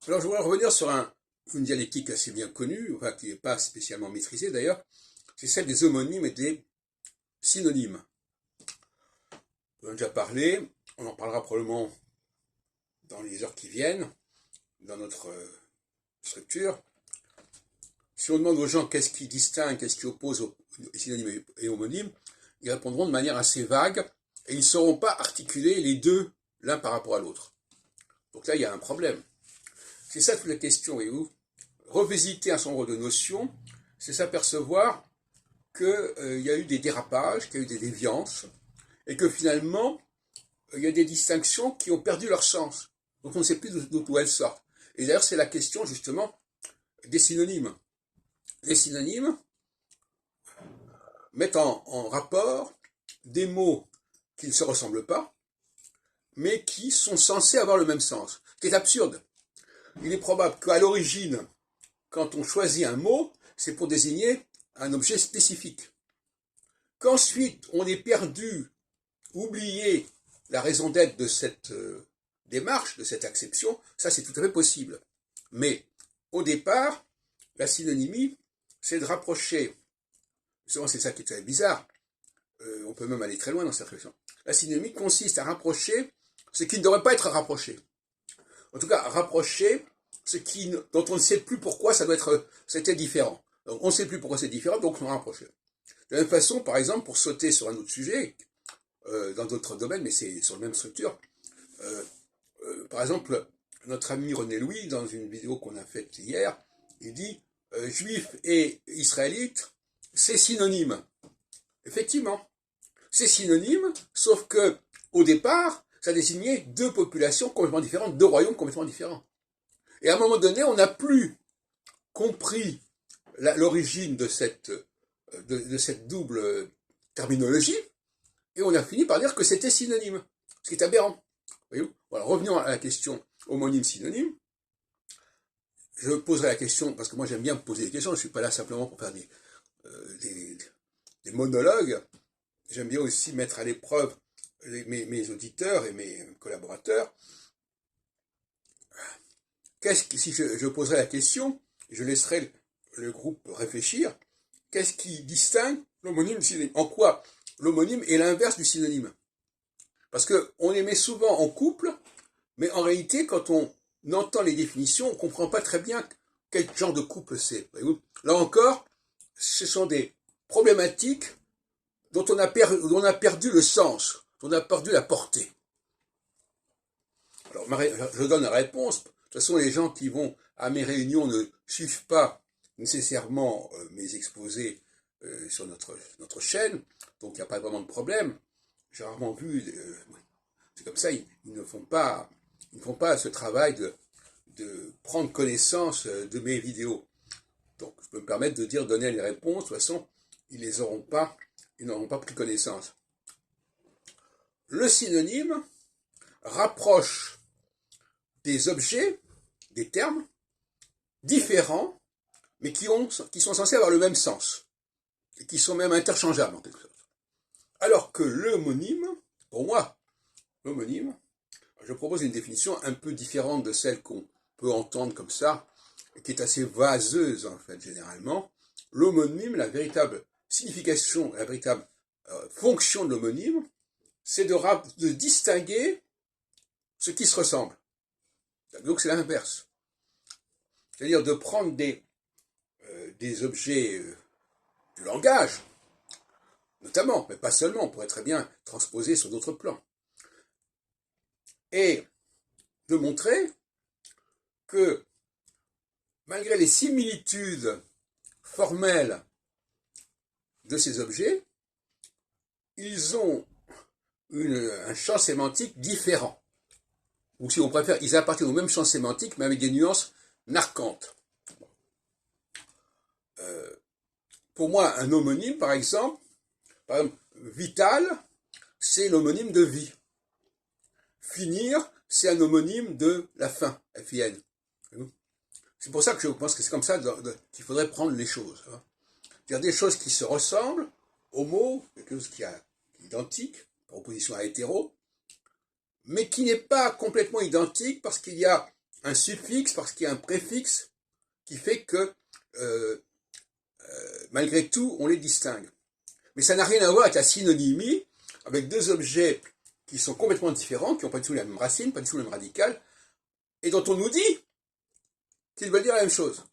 Alors, je voudrais revenir sur une dialectique assez bien connue, enfin, qui n'est pas spécialement maîtrisée d'ailleurs, c'est celle des homonymes et des synonymes. On en a déjà parlé, on en parlera probablement dans les heures qui viennent, dans notre structure. Si on demande aux gens qu'est-ce qui distingue, qu'est-ce qui oppose aux synonymes et homonymes, ils répondront de manière assez vague et ils ne sauront pas articuler les deux l'un par rapport à l'autre. Donc là, il y a un problème. C'est ça toute la question, voyez-vous. Revisiter un certain nombre de notions, c'est s'apercevoir qu'il y a eu des dérapages, qu'il y a eu des déviances, et que finalement, il y a des distinctions qui ont perdu leur sens. Donc on ne sait plus d'où elles sortent. Et d'ailleurs, c'est la question justement des synonymes. Les synonymes mettent en rapport des mots qui ne se ressemblent pas, mais qui sont censés avoir le même sens. Ce qui est absurde. Il est probable qu'à l'origine, quand on choisit un mot, c'est pour désigner un objet spécifique. Qu'ensuite on ait perdu, oublié la raison d'être de cette démarche, de cette acception, ça c'est tout à fait possible. Mais au départ, la synonymie, c'est de rapprocher, justement c'est ça qui est très bizarre, on peut même aller très loin dans cette réflexion. La synonymie consiste à rapprocher ce qui ne devrait pas être rapproché. En tout cas, rapprocher ce dont on ne sait plus pourquoi c'était différent. Donc, on ne sait plus pourquoi c'est différent, donc on rapproche. De la même façon, par exemple, pour sauter sur un autre sujet, dans d'autres domaines, mais c'est sur la même structure, par exemple, notre ami René Louis, dans une vidéo qu'on a faite hier, il dit juif et israélite, c'est synonyme. Effectivement, c'est synonyme, sauf que au départ, ça désignait deux populations complètement différentes, deux royaumes complètement différents. Et à un moment donné, on n'a plus compris l'origine de cette double terminologie, et on a fini par dire que c'était synonyme, ce qui est aberrant. Voyez-vous. Voilà, revenons à la question homonyme-synonyme. Je poserai la question, parce que moi j'aime bien me poser des questions, je ne suis pas là simplement pour faire des monologues, j'aime bien aussi mettre à l'épreuve mes auditeurs et mes collaborateurs. Si je poserai la question, je laisserai le groupe réfléchir, qu'est-ce qui distingue l'homonyme du synonyme? En quoi l'homonyme est l'inverse du synonyme? Parce qu'on les met souvent en couple, mais en réalité, quand on entend les définitions, on ne comprend pas très bien quel genre de couple c'est. Là encore, ce sont des problématiques dont on a perdu le sens, dont on a perdu la portée. Alors, je donne la réponse. De toute façon, les gens qui vont à mes réunions ne suivent pas nécessairement mes exposés sur notre chaîne, donc il n'y a pas vraiment de problème. J'ai rarement vu, c'est comme ça, ils ne font pas ce travail de prendre connaissance de mes vidéos. Donc, je peux me permettre de donner les réponses. De toute façon, ils n'auront pas pris connaissance. Le synonyme rapproche des objets, des termes différents, mais qui sont censés avoir le même sens, et qui sont même interchangeables en quelque sorte. Alors que l'homonyme, pour moi, l'homonyme, je propose une définition un peu différente de celle qu'on peut entendre comme ça, et qui est assez vaseuse en fait généralement. L'homonyme, la véritable signification, la véritable fonction de l'homonyme, c'est de distinguer ce qui se ressemble. Donc c'est l'inverse. C'est-à-dire de prendre des objets du langage, notamment, mais pas seulement, on pourrait très bien transposer sur d'autres plans, et de montrer que malgré les similitudes formelles de ces objets, ils ont un champ sémantique différent. Ou si on préfère, ils appartiennent au même champ sémantique, mais avec des nuances marquantes. Pour moi, un homonyme, par exemple, vital, c'est l'homonyme de vie. Finir, c'est un homonyme de la fin, F-I-N. C'est pour ça que je pense que c'est comme ça qu'il faudrait prendre les choses. C'est-à-dire des choses qui se ressemblent, homo, quelque chose qui est identique, par opposition à hétéro, mais qui n'est pas complètement identique parce qu'il y a un suffixe parce qu'il y a un préfixe qui fait que, malgré tout, on les distingue. Mais ça n'a rien à voir avec la synonymie, avec deux objets qui sont complètement différents, qui n'ont pas du tout la même racine, pas du tout le même radical, et dont on nous dit qu'ils veulent dire la même chose.